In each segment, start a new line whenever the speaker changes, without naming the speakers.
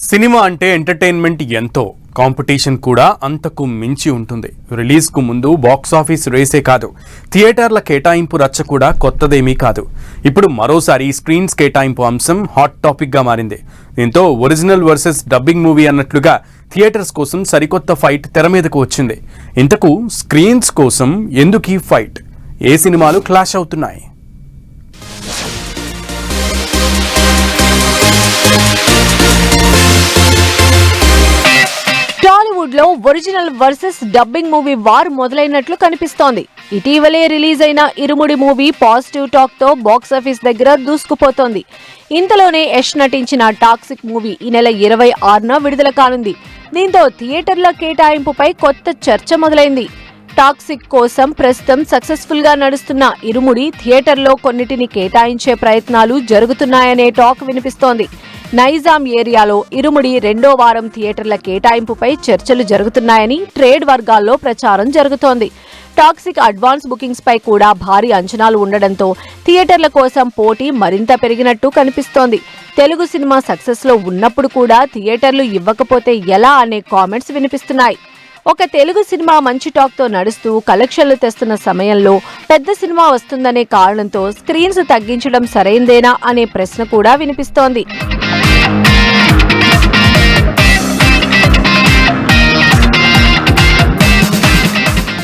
Cinema అంటే entertainment ఎంతో, competition కూడా అంతకు మించి ఉంటుంది. రిలీజ్కు ముందు బాక్సాఫీస్ రేసే కాదు, థియేటర్ల కేటాయింపు రచ్చ కూడా కొత్తదేమీ కాదు. ఇప్పుడు మరోసారి స్క్రీన్స్ కేటాయింపు అంశం హాట్ టాపిక్గా మారింది. దీంతో ఒరిజినల్ వర్సెస్ డబ్బింగ్ మూవీ అన్నట్లుగా థియేటర్స్ కోసం సరికొత్త ఫైట్ తెర మీదకు వచ్చింది. ఇంతకు స్క్రీన్స్ కోసం ఎందుకీ ఫైట్? ఏ సినిమాలు క్లాష్ అవుతున్నాయి?
టాలీవుడ్ లో original versus dubbing movie war మొదలైనట్లు కనిపిస్తోంది. ఇటీవలే రిలీజ్ అయిన ఇరుముడి మూవీ పాజిటివ్ టాక్ తో బాక్సాఫీస్ దగ్గర దూసుకుపోతోంది. ఇంతలోనే యష్ నటించిన టాక్సిక్ మూవీ ఈ నెల 26న విడుదల కానుంది. దీంతో థియేటర్ల కేటాయింపుపై కొత్త చర్చ మొదలైంది. టాక్సిక్ కోసం ప్రస్తుతం సక్సెస్ఫుల్ గా నడుస్తున్న ఇరుముడి థియేటర్లో కొన్నిటిని కేటాయించే ప్రయత్నాలు జరుగుతున్నాయనే టాక్ వినిపిస్తోంది. నైజాం ఏరియాలో ఇరుముడి 2వ వారం థియేటర్ల కేటాయింపుపై చర్చలు జరుగుతున్నాయని ట్రేడ్ వర్గాల్లో ప్రచారం జరుగుతోంది. టాక్సిక్ అడ్వాన్స్ బుకింగ్స్ పై కూడా భారీ అంచనాలు ఉండడంతో థియేటర్ల కోసం పోటీ మరింత పెరిగినట్టు కనిపిస్తోంది. తెలుగు సినిమా సక్సెస్ లో ఉన్నప్పుడు కూడా థియేటర్లు ఇవ్వకపోతే ఎలా అనే కామెంట్స్ వినిపిస్తున్నాయి. ఒక తెలుగు సినిమా మంచి టాక్ తో నడుస్తూ కలెక్షన్లు తెస్తున్న సమయంలో పెద్ద సినిమా వస్తుందనే కారణంతో స్క్రీన్స్ తగ్గించడం సరైందేనా అనే ప్రశ్న కూడా వినిపిస్తోంది.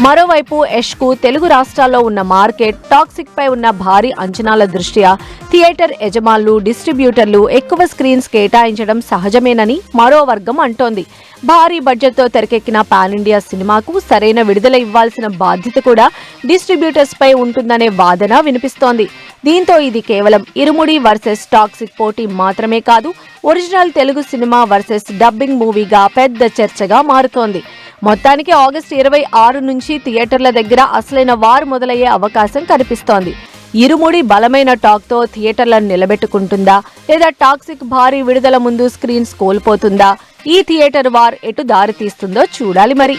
మరోవైపు యష్ కు తెలుగు రాష్ట్రాల్లో ఉన్న మార్కెట్, టాక్సిక్ పై ఉన్న భారీ అంచనాల దృష్ట్యా థియేటర్ యజమానులు, డిస్ట్రిబ్యూటర్లు ఎక్కువ స్క్రీన్స్ కేటాయించడం సహజమేనని మరో వర్గం అంటోంది. భారీ బడ్జెట్ తో తెరకెక్కిన పాన్ ఇండియా సినిమాకు సరైన విడుదల ఇవ్వాల్సిన బాధ్యత కూడా డిస్ట్రిబ్యూటర్స్ పై ఉంటుందనే వాదన వినిపిస్తోంది. దీంతో ఇది కేవలం ఇరుముడి వర్సెస్ టాక్సిక్ పోటీ మాత్రమే కాదు, ఒరిజినల్ తెలుగు సినిమా వర్సెస్ డబ్బింగ్ మూవీగా పెద్ద చర్చగా మారుతోంది. మొత్తానికి ఆగస్టు 26 నుంచి థియేటర్ల దగ్గర అసలైన వార్ మొదలయ్యే అవకాశం కనిపిస్తోంది. ఇరుముడి బలమైన టాక్ తో థియేటర్లను నిలబెట్టుకుంటుందా, లేదా టాక్సిక్ భారీ విడుదల ముందు స్క్రీన్స్ కోల్పోతుందా? ఈ థియేటర్ వార్ ఎటు దారి తీస్తుందో చూడాలి మరి.